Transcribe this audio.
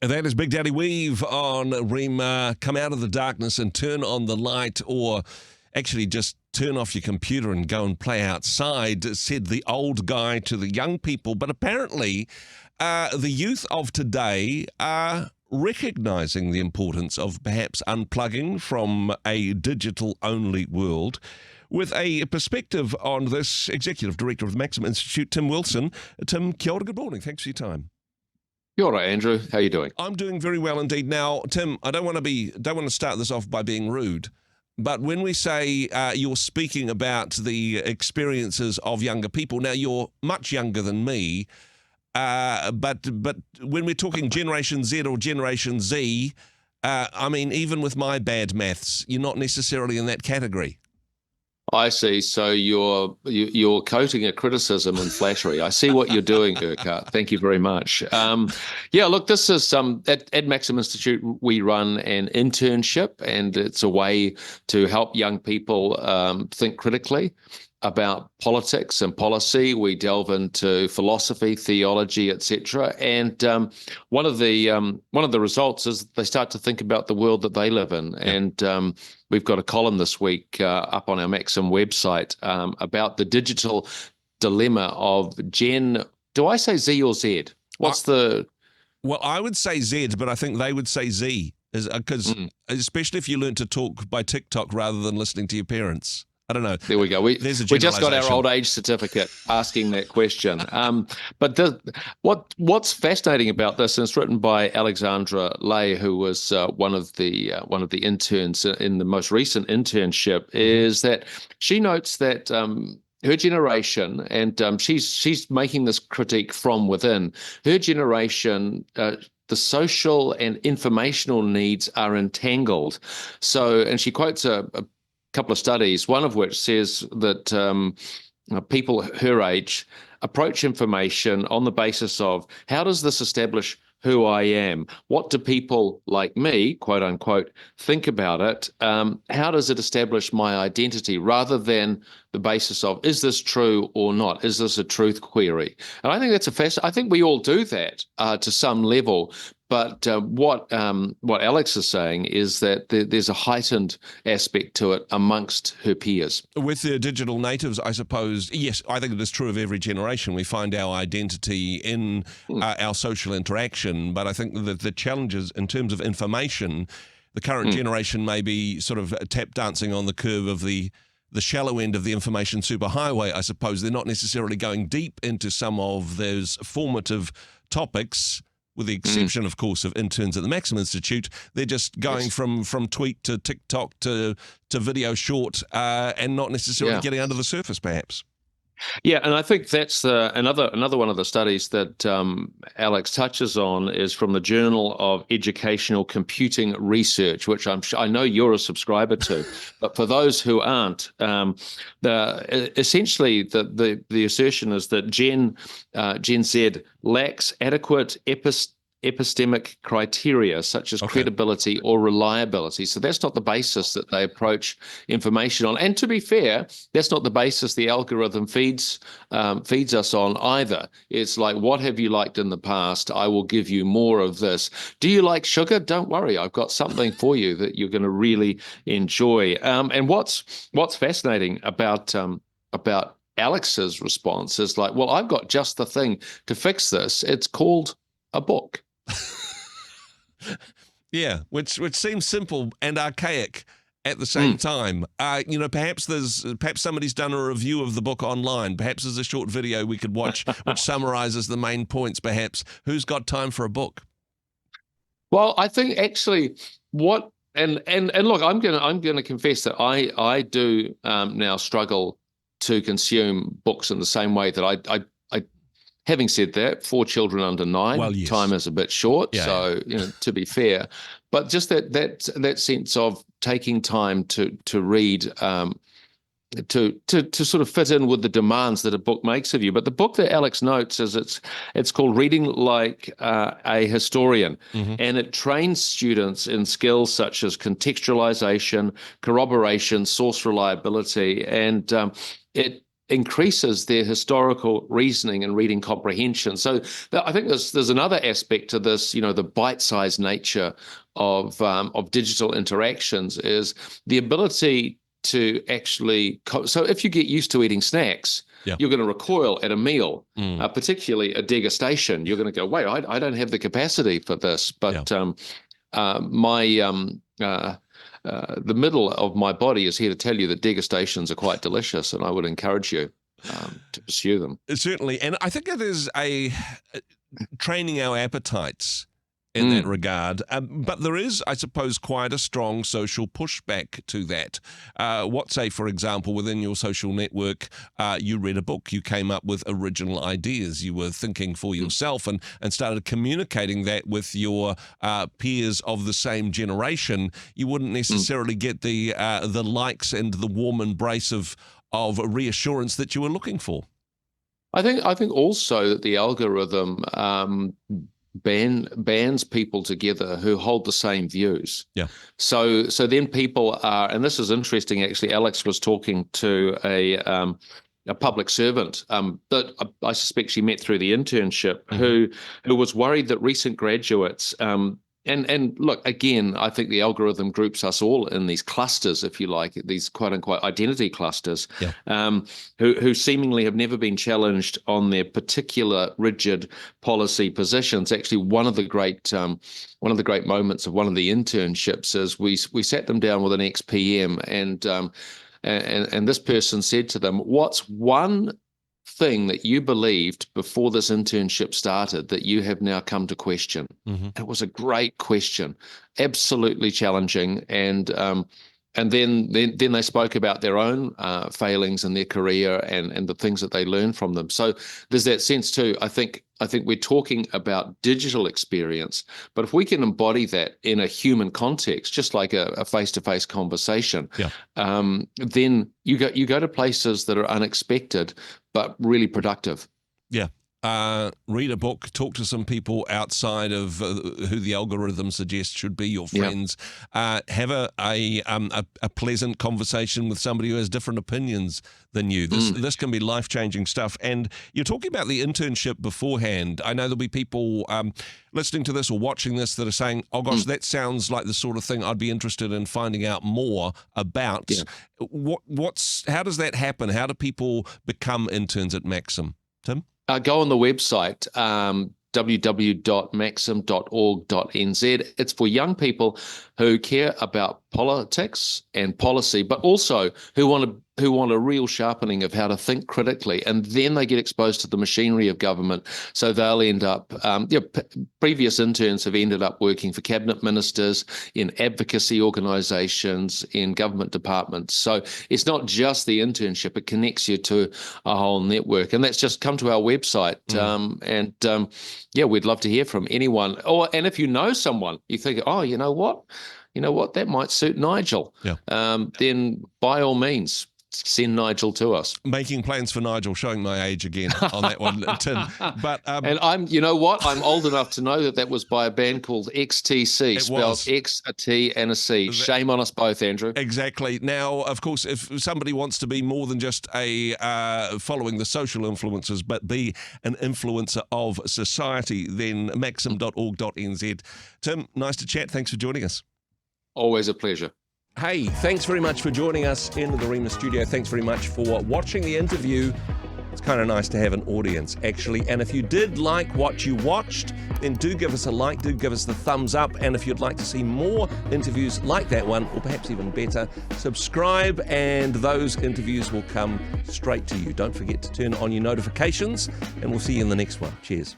And that is Big Daddy Weave on Rhema. Come out of the darkness and turn on the light, or actually just turn off your computer and go and play outside, said the old guy to the young people. But apparently the youth of today are recognizing the importance of perhaps unplugging from a digital-only world. With a perspective on this, Executive Director of the Maxim Institute, Tim Wilson. Tim, kia ora, good morning. Thanks for your time. You're all right, Andrew. How are you doing? I'm doing very well indeed. Now, Tim, I don't want to start this off by being rude, but when we say you're speaking about the experiences of younger people, now you're much younger than me, but when we're talking Generation Z or Generation Z, I mean, even with my bad maths, you're not necessarily in that category. I see. So you're coating a criticism and flattery. I see what you're doing, Urquhart. Thank you very much. Yeah, look, this is at Maxim Institute, we run an internship, and it's a way to help young people think critically about politics and policy. We delve into philosophy, theology, etc. And one of the results is they start to think about the world that they live in. And we've got a column this week up on our Maxim website about the digital dilemma of Gen. Do I say Z or Z? What's the? Well, I would say Z, but I think they would say Z, because especially if you learn to talk by TikTok rather than listening to your parents. I don't know. There we go. We just got our old age certificate asking that question. But what's fascinating about this, and it's written by Alexandra Lay, who was one of the interns in the most recent internship, is that she notes that her generation, and she's making this critique from within, her generation, the social and informational needs are entangled. So, and she quotes a couple of studies, one of which says that people her age approach information on the basis of, how does this establish who I am? What do people like me, quote unquote, think about it? How does it establish my identity, rather than the basis of, is this true or not? Is this a truth query? And I think that's I think we all do that to some level. But what Alex is saying is that there's a heightened aspect to it amongst her peers. With the digital natives, I suppose, yes, I think it is true of every generation. We find our identity in our social interaction. But I think that the challenges in terms of information, the current generation may be sort of tap dancing on the curve of the shallow end of the information superhighway, I suppose. They're not necessarily going deep into some of those formative topics, with the exception, of course, of interns at the Maxim Institute. They're just going from tweet to TikTok to video short and not necessarily getting under the surface, perhaps. Yeah, and I think that's another one of the studies that Alex touches on is from the Journal of Educational Computing Research, which I know you're a subscriber to. But for those who aren't, essentially the assertion is that Gen Z lacks adequate epistemic criteria such as credibility or reliability. So that's not the basis that they approach information on. And to be fair, that's not the basis the algorithm feeds us on either. It's like, what have you liked in the past? I will give you more of this. Do you like sugar? Don't worry, I've got something for you that you're going to really enjoy. And what's fascinating about Alex's response is like, well, I've got just the thing to fix this. It's called a book. Yeah, which seems simple and archaic at the same time. Perhaps somebody's done a review of the book online. Perhaps there's a short video we could watch which summarizes the main points. Perhaps who's got time for a book? Well, I think actually and look, I'm gonna confess that I do now struggle to consume books in the same way that I having said that, 4 children under 9, well, yes. Time is a bit short. Yeah. So, to be fair, but just that sense of taking time to read, to sort of fit in with the demands that a book makes of you. But the book that Alex notes is it's called Reading Like a Historian, and it trains students in skills such as contextualization, corroboration, source reliability, and it increases their historical reasoning and reading comprehension. So I think there's another aspect to this, the bite-sized nature of digital interactions is the ability to actually. So if you get used to eating snacks, you're going to recoil at a meal, particularly a degustation. You're going to go, wait, I don't have the capacity for this. But the middle of my body is here to tell you that degustations are quite delicious, and I would encourage you to pursue them. Certainly, and I think it is a training our appetites in that regard. But there is, I suppose, quite a strong social pushback to that. Say, for example, within your social network, you read a book, you came up with original ideas, you were thinking for yourself and started communicating that with your peers of the same generation. You wouldn't necessarily get the likes and the warm embrace of reassurance that you were looking for. I think also that the algorithm bands people together who hold the same views. Yeah. So then people are, and this is interesting actually. Alex was talking to a public servant that I suspect she met through the internship, who was worried that recent graduates. And look, again, I think the algorithm groups us all in these clusters, if you like, these quote unquote identity clusters, who seemingly have never been challenged on their particular rigid policy positions. Actually, one of the great moments of one of the internships is we sat them down with an ex-PM, and this person said to them, "What's one thing that you believed before this internship started that you have now come to question?" It was a great question, absolutely challenging, and then they spoke about their own failings in their career and the things that they learned from them. So there's that sense too. I think we're talking about digital experience, but if we can embody that in a human context, just like a face-to-face conversation, then you go to places that are unexpected but really productive. Yeah. Read a book, talk to some people outside of who the algorithm suggests should be your friends. Have a pleasant conversation with somebody who has different opinions than you. This can be life-changing stuff. And you're talking about the internship beforehand. I know there'll be people listening to this or watching this that are saying, oh gosh, that sounds like the sort of thing I'd be interested in finding out more about. How does that happen? How do people become interns at Maxim? Tim? Go on the website, www.maxim.org.nz. It's for young people who care about politics and policy, but also who want a real sharpening of how to think critically, and then they get exposed to the machinery of government. So they'll end up, previous interns have ended up working for cabinet ministers, in advocacy organisations, in government departments. So it's not just the internship, it connects you to a whole network. And that's just come to our website. We'd love to hear from anyone. And if you know someone, you think, oh, you know what, that might suit Nigel. Then by all means, send Nigel to us. Making plans for Nigel, showing my age again on that one, Tim. But and I'm old enough to know that was by a band called XTC, spelled X, a T, and a C. Shame on us both, Andrew. Exactly. Now, of course, if somebody wants to be more than just a following the social influences, but be an influencer of society, then maxim.org.nz. Tim, nice to chat. Thanks for joining us. Always a pleasure. Hey, thanks very much for joining us in the Rhema studio. Thanks very much for watching the interview. It's kind of nice to have an audience, actually. And if you did like what you watched, then do give us a like, do give us the thumbs up. And if you'd like to see more interviews like that one, or perhaps even better, subscribe and those interviews will come straight to you. Don't forget to turn on your notifications, and we'll see you in the next one. Cheers.